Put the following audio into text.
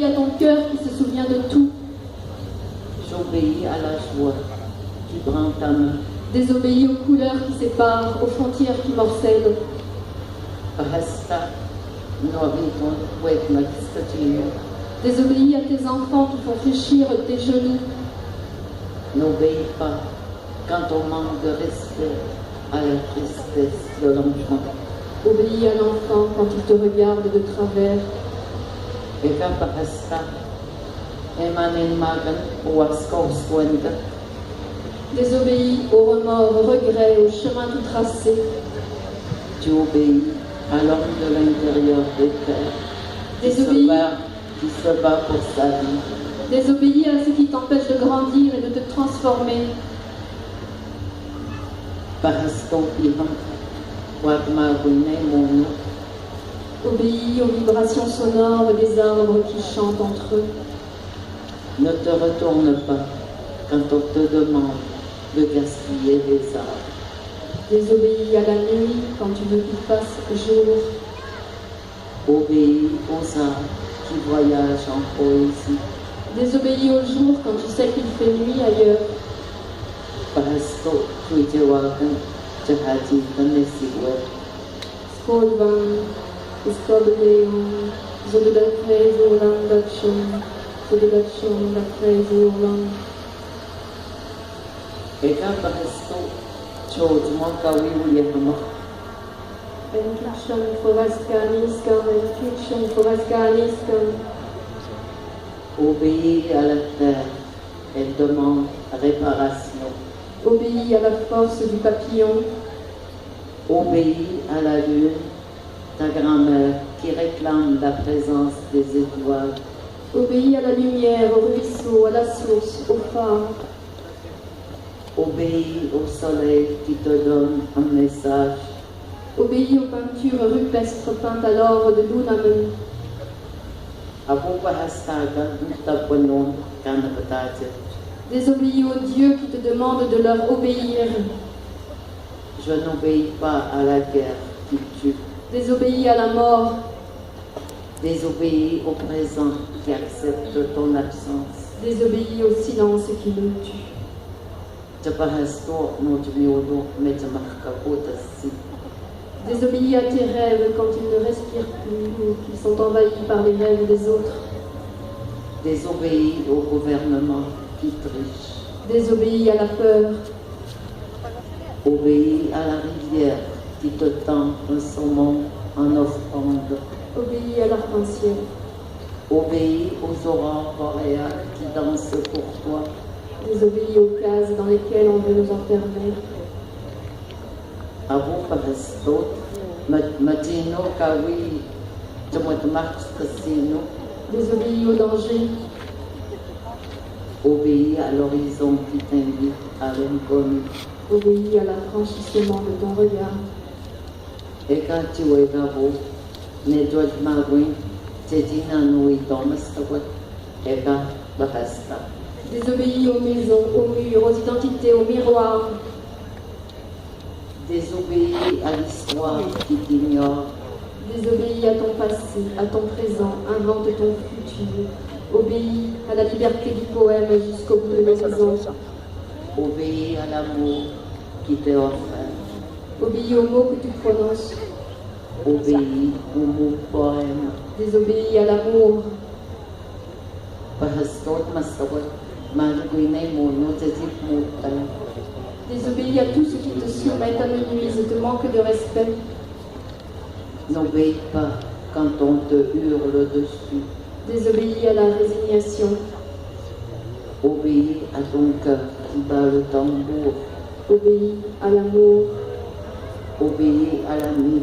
Il y a ton cœur qui se souvient de tout. J'obéis à la joie qui prend ta main. Désobéis aux couleurs qui séparent, aux frontières qui morcellent. Bahasta nourriton wet magistratino. Désobéis à tes enfants qui font fléchir tes genoux. N'obéis pas quand on manque de respect à la tristesse de l'enfant. Obéis à l'enfant quand il te regarde de travers. Eka bahasta emanen magan uaskoswenda. Désobéis aux remords, aux regrets, au chemin tout tracé. Tu obéis à l'homme de l'intérieur des terres qui se bat pour sa vie. Désobéis à ce qui t'empêche de grandir et de te transformer. Bahaston pihan wagmagune mono. Obéis aux vibrations sonores des arbres qui chantent entre eux. Ne te retourne pas quand on te demande de gaspiller les arbres. Désobéis à la nuit quand tu veux qu'il fasse jour. Obéis aux arbres qui voyagent en poésie. Désobéis au jour quand tu sais qu'il fait nuit ailleurs. Bahasto tuitewagan jahati tanesiwe. Skolvan, Iskobeleon, Zodudakre Zolandakshon, Zodudakshon Dakre Zoland. Eka bahasto chodman kawi uliyahama. Enkikshon Fovaskaniskan, Enkikshon Fovaskaniskan. Obéis à la terre, elle demande réparation. Obéis à la force du papillon. Obéis à la lune, ta grand-mère qui réclame la présence des étoiles. Obéis à la lumière, au ruisseau, à la source, au phare. Obéis au soleil qui te donne un message. Obéis aux peintures rupestres peintes à l'or de Lunamen. Abu bahastaga ntaponon kanapataja. Désobéis aux dieux qui te demandent de leur obéir. Je n'obéis pas à la guerre qui tue. Désobéis à la mort. Désobéis au présent qui accepte ton absence. Désobéis au silence qui nous tue. Jabahasto notmiodo metamachkapotasi. Désobéis à tes rêves quand ils ne respirent plus ou qu'ils sont envahis par les rêves des autres. Désobéis au gouvernement qui triche. Désobéis à la peur. Obéis à la rivière qui te tend un saumon en offrande. Obéis à l'arc-en-ciel. Obéis aux aurores boréales qui dansent pour toi. Désobéis aux cases dans lesquelles on veut nous enfermer. Abu Bahastot, Matino Kawi, Tomatamax Casino. Désobéis au danger. Obéis à l'horizon qui t'invite à l'inconnu. Obéis à l'affranchissement de ton regard. Et quand tu es gabo, ne dois magwin, Tedina Nui Domastawat, et quand Bahasta. Désobéis aux maisons, aux murs, aux identités, aux miroirs. Désobéis à l'histoire qui t'ignore. Désobéis à ton passé, à ton présent, invente ton futur. Obéis à la liberté du poème jusqu'au bout de l'horizon. Obéis à l'amour qui t'est offert. Obéis aux mots que tu prononces. Obéis au mot poème. Désobéis à l'amour. Bahastot Mastawat, Malguine Mono, Tezip Moutan. Désobéis à tout ce qui te soumet, t'amenuise, te manque de respect. N'obéis pas quand on te hurle dessus. Désobéis à la résignation. Obéis à ton cœur qui bat le tambour. Obéis à l'amour. Obéis à l'ami